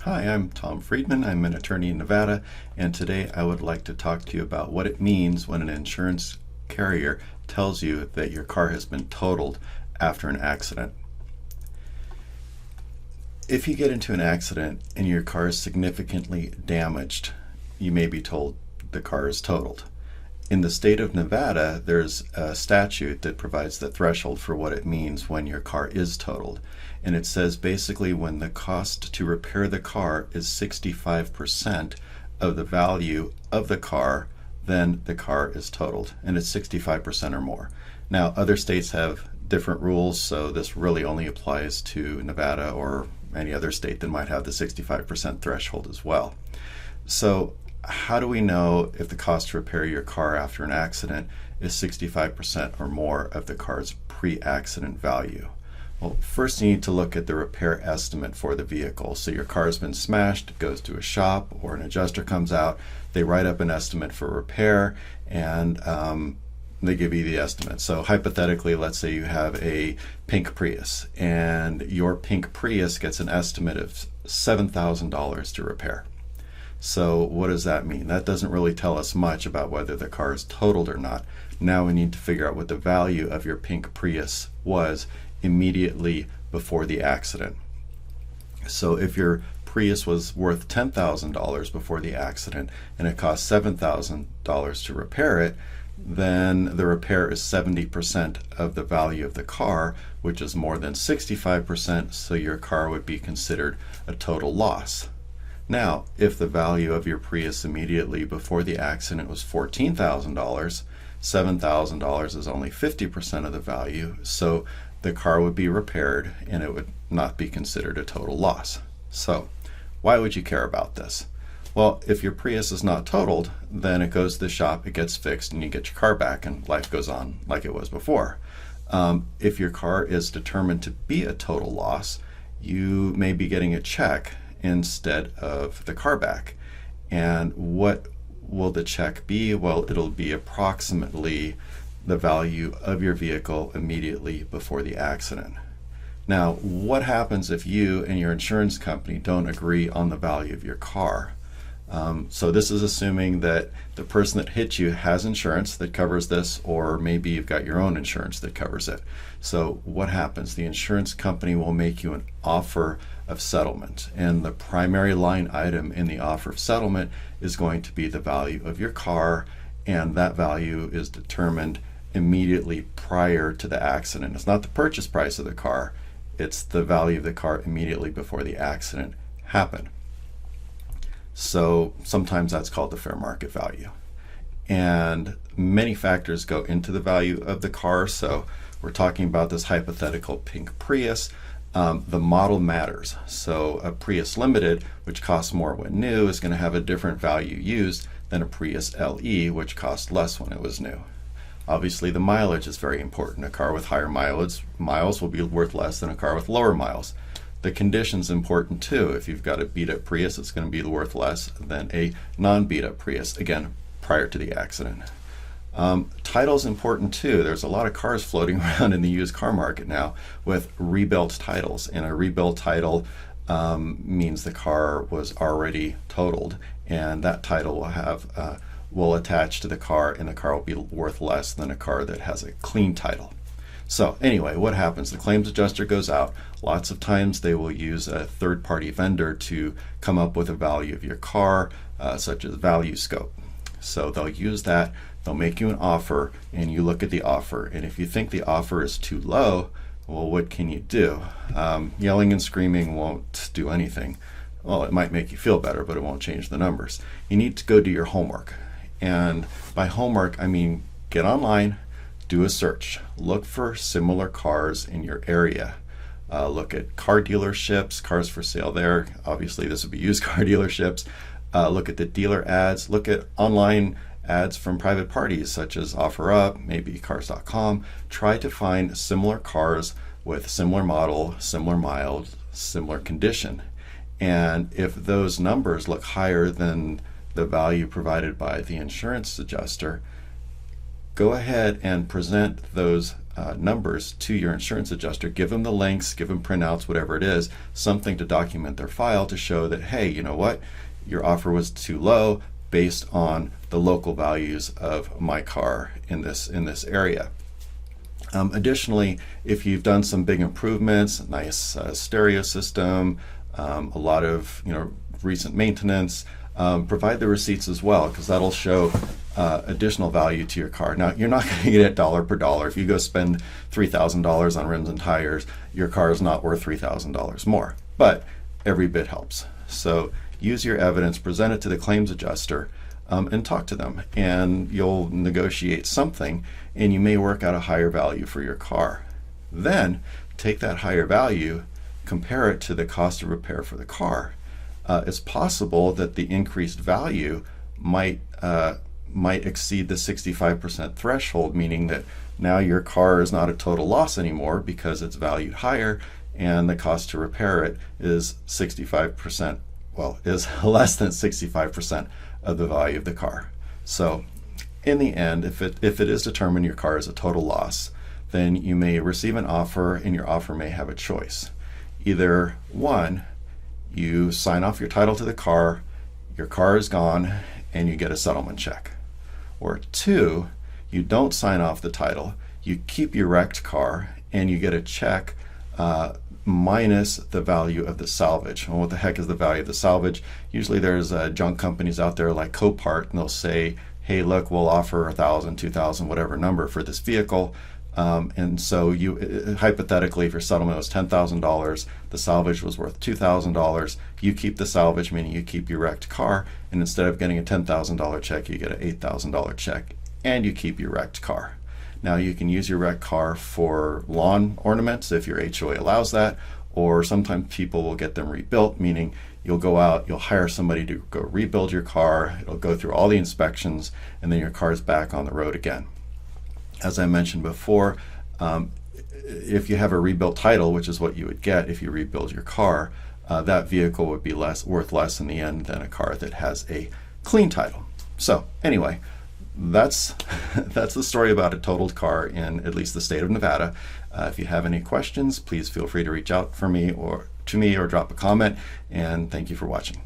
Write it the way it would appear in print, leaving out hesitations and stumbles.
Hi, I'm Tom Friedman. I'm an attorney in Nevada, and today I would like to talk to you about what it means when an insurance carrier tells you that your car has been totaled after an accident. If you get into an accident and your car is significantly damaged, you may be told the car is totaled. In the state of Nevada, there's a statute that provides the threshold for what it means when your car is totaled. And it says basically when the cost to repair the car is 65% of the value of the car, then the car is totaled, and it's 65% or more. Now, other states have different rules, so this really only applies to Nevada or any other state that might have the 65% threshold as well. So how do we know if the cost to repair your car after an accident is 65% or more of the car's pre-accident value? Well, first you need to look at the repair estimate for the vehicle. So your car has been smashed, it goes to a shop, or an adjuster comes out, they write up an estimate for repair, and they give you the estimate. So hypothetically, let's say you have a pink Prius, and your pink Prius gets an estimate of $7,000 to repair. So what does that mean? That doesn't really tell us much about whether the car is totaled or not. Now we need to figure out what the value of your pink Prius was immediately before the accident. So if your Prius was worth $10,000 before the accident and it cost $7,000 to repair it, then the repair is 70% of the value of the car, which is more than 65%, so your car would be considered a total loss. Now, if the value of your Prius immediately before the accident was $14,000, $7,000 is only 50% of the value, so the car would be repaired and it would not be considered a total loss. So, why would you care about this? Well, if your Prius is not totaled, then it goes to the shop, it gets fixed, and you get your car back, and life goes on like it was before. If your car is determined to be a total loss, you may be getting a check instead of the car back. And what will the check be? Well, it'll be approximately the value of your vehicle immediately before the accident. Now, what happens if you and your insurance company don't agree on the value of your car? So this is assuming that the person that hit you has insurance that covers this, or maybe you've got your own insurance that covers it. So what happens? The insurance company will make you an offer of settlement, and the primary line item in the offer of settlement is going to be the value of your car, and that value is determined immediately prior to the accident. It's not the purchase price of the car, it's the value of the car immediately before the accident happened. So sometimes that's called the fair market value. And many factors go into the value of the car. So we're talking about this hypothetical pink Prius. The model matters. So a Prius Limited, which costs more when new, is going to have a different value used than a Prius LE, which cost less when it was new. Obviously, the mileage is very important. A car with higher miles will be worth less than a car with lower miles. The condition's important too. If you've got a beat-up Prius, it's going to be worth less than a non-beat-up Prius, again, prior to the accident. Title's important too. There's a lot of cars floating around in the used car market now with rebuilt titles, and a rebuilt title means the car was already totaled, and that title will attach to the car, and the car will be worth less than a car that has a clean title. So anyway, what happens? The claims adjuster goes out. Lots of times they will use a third-party vendor to come up with a value of your car, such as Value Scope. So they'll use that, they'll make you an offer, and you look at the offer. And if you think the offer is too low, well, what can you do? Yelling and screaming won't do anything. Well, it might make you feel better, but it won't change the numbers. You need to go do your homework. And by homework, I mean get online, do a search. Look for similar cars in your area. Look at car dealerships, cars for sale there. Obviously, this would be used car dealerships. Look at the dealer ads. Look at online ads from private parties such as OfferUp, maybe Cars.com. Try to find similar cars with similar model, similar miles, similar condition. And if those numbers look higher than the value provided by the insurance adjuster, go ahead and present those numbers to your insurance adjuster. Give them the links, give them printouts, whatever it is, something to document their file to show that, hey, you know what, your offer was too low based on the local values of my car in this area. Additionally, if you've done some big improvements, nice stereo system, a lot of recent maintenance, provide the receipts as well, because that'll show additional value to your car. Now, you're not going to get it dollar per dollar. If you go spend $3,000 on rims and tires, your car is not worth $3,000 more, but every bit helps. So use your evidence, present it to the claims adjuster, and talk to them, and you'll negotiate something, and you may work out a higher value for your car. Then take that higher value, compare it to the cost of repair for the car. It's possible that the increased value might exceed the 65% threshold, meaning that now your car is not a total loss anymore because it's valued higher, and the cost to repair it is 65%, well, is less than 65% of the value of the car. So in the end, if it is determined your car is a total loss, then you may receive an offer, and your offer may have a choice. Either one, you sign off your title to the car is gone, and you get a settlement check. Or two, you don't sign off the title, you keep your wrecked car, and you get a check minus the value of the salvage. Well, what the heck is the value of the salvage? Usually there's junk companies out there like Copart, and they'll say, hey, look, we'll offer $1,000, $2,000, whatever number for this vehicle. And so you hypothetically, if your settlement was $10,000, the salvage was worth $2,000. You keep the salvage, meaning you keep your wrecked car, and instead of getting a $10,000 check, you get an $8,000 check, and you keep your wrecked car. Now you can use your wrecked car for lawn ornaments if your HOA allows that, or sometimes people will get them rebuilt, meaning you'll go out, you'll hire somebody to go rebuild your car, it'll go through all the inspections, and then your car is back on the road again. As I mentioned before, if you have a rebuilt title, which is what you would get if you rebuild your car, that vehicle would be worth less in the end than a car that has a clean title. So anyway, that's the story about a totaled car in at least the state of Nevada. If you have any questions, please feel free to reach out to me or drop a comment, and thank you for watching.